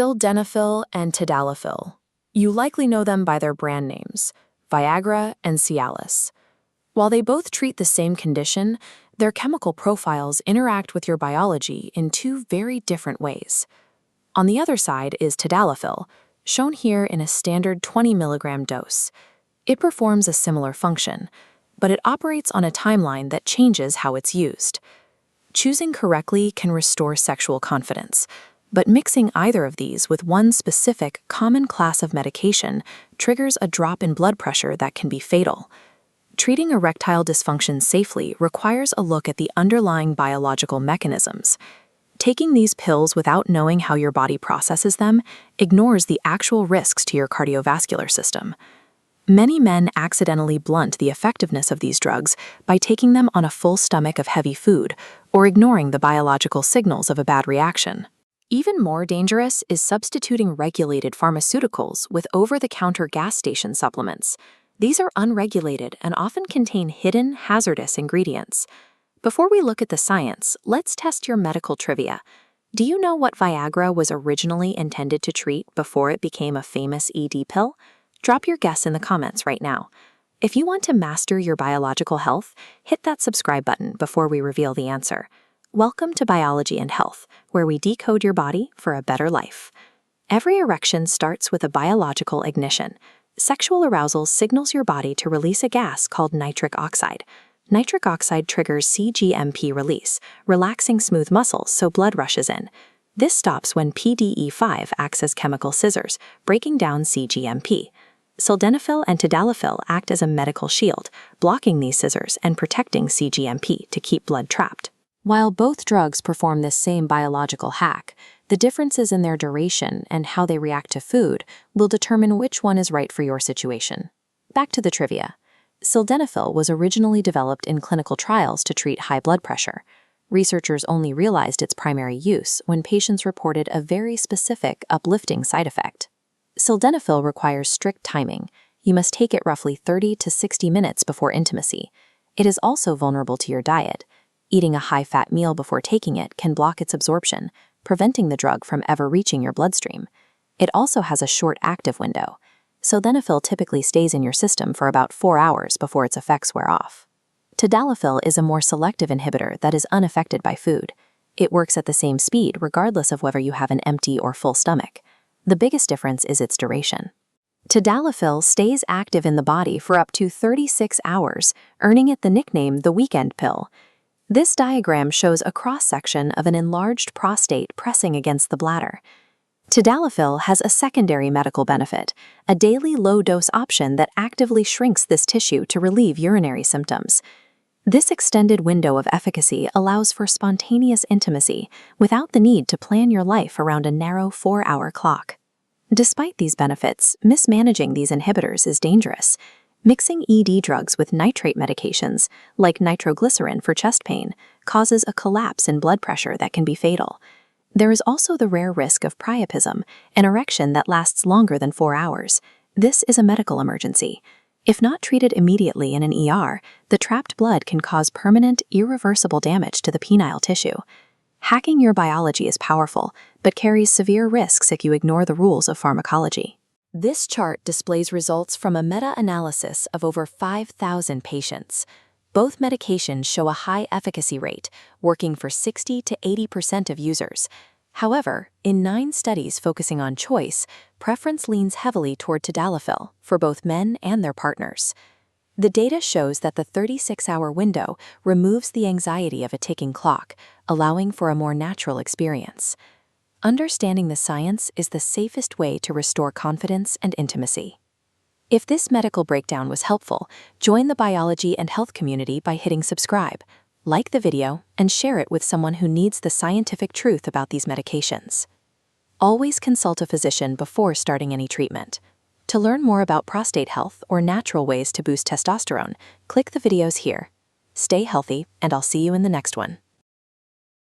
Sildenafil and Tadalafil. You likely know them by their brand names, Viagra and Cialis. While they both treat the same condition, their chemical profiles interact with your biology in two very different ways. On the other side is Tadalafil, shown here in a standard 20 mg dose. It performs a similar function, but it operates on a timeline that changes how it's used. Choosing correctly can restore sexual confidence, but mixing either of these with one specific common class of medication triggers a drop in blood pressure that can be fatal. Treating erectile dysfunction safely requires a look at the underlying biological mechanisms. Taking these pills without knowing how your body processes them ignores the actual risks to your cardiovascular system. Many men accidentally blunt the effectiveness of these drugs by taking them on a full stomach of heavy food or ignoring the biological signals of a bad reaction. Even more dangerous is substituting regulated pharmaceuticals with over-the-counter gas station supplements. These are unregulated and often contain hidden, hazardous ingredients. Before we look at the science, let's test your medical trivia. Do you know what Viagra was originally intended to treat before it became a famous ED pill? Drop your guess in the comments right now. If you want to master your biological health, hit that subscribe button before we reveal the answer. Welcome to Biology and Health, where we decode your body for a better life. Every erection starts with a biological ignition. Sexual arousal signals your body to release a gas called nitric oxide. Nitric oxide triggers cGMP release, relaxing smooth muscles so blood rushes in. This stops when PDE5 acts as chemical scissors, breaking down cGMP. Sildenafil and Tadalafil act as a medical shield, blocking these scissors and protecting cGMP to keep blood trapped. While both drugs perform this same biological hack, the differences in their duration and how they react to food will determine which one is right for your situation. Back to the trivia. Sildenafil was originally developed in clinical trials to treat high blood pressure. Researchers only realized its primary use when patients reported a very specific, uplifting side effect. Sildenafil requires strict timing. You must take it roughly 30 to 60 minutes before intimacy. It is also vulnerable to your diet. Eating a high-fat meal before taking it can block its absorption, preventing the drug from ever reaching your bloodstream. It also has a short active window. Sildenafil typically stays in your system for about 4 hours before its effects wear off. Tadalafil is a more selective inhibitor that is unaffected by food. It works at the same speed regardless of whether you have an empty or full stomach. The biggest difference is its duration. Tadalafil stays active in the body for up to 36 hours, earning it the nickname the weekend pill. This diagram shows a cross-section of an enlarged prostate pressing against the bladder. Tadalafil has a secondary medical benefit, a daily low-dose option that actively shrinks this tissue to relieve urinary symptoms. This extended window of efficacy allows for spontaneous intimacy without the need to plan your life around a narrow 4-hour clock. Despite these benefits, mismanaging these inhibitors is dangerous. Mixing ED drugs with nitrate medications, like nitroglycerin for chest pain, causes a collapse in blood pressure that can be fatal. There is also the rare risk of priapism, an erection that lasts longer than 4 hours. This is a medical emergency. If not treated immediately in an ER, the trapped blood can cause permanent, irreversible damage to the penile tissue. Hacking your biology is powerful, but carries severe risks if you ignore the rules of pharmacology. This chart displays results from a meta-analysis of over 5,000 patients. Both medications show a high efficacy rate, working for 60 to 80% of users. However, in 9 studies focusing on choice, preference leans heavily toward Tadalafil for both men and their partners. The data shows that the 36-hour window removes the anxiety of a ticking clock, allowing for a more natural experience. Understanding the science is the safest way to restore confidence and intimacy. If this medical breakdown was helpful, join the biology and health community by hitting subscribe, like the video, and share it with someone who needs the scientific truth about these medications. Always consult a physician before starting any treatment. To learn more about prostate health or natural ways to boost testosterone, click the videos here. Stay healthy, and I'll see you in the next one.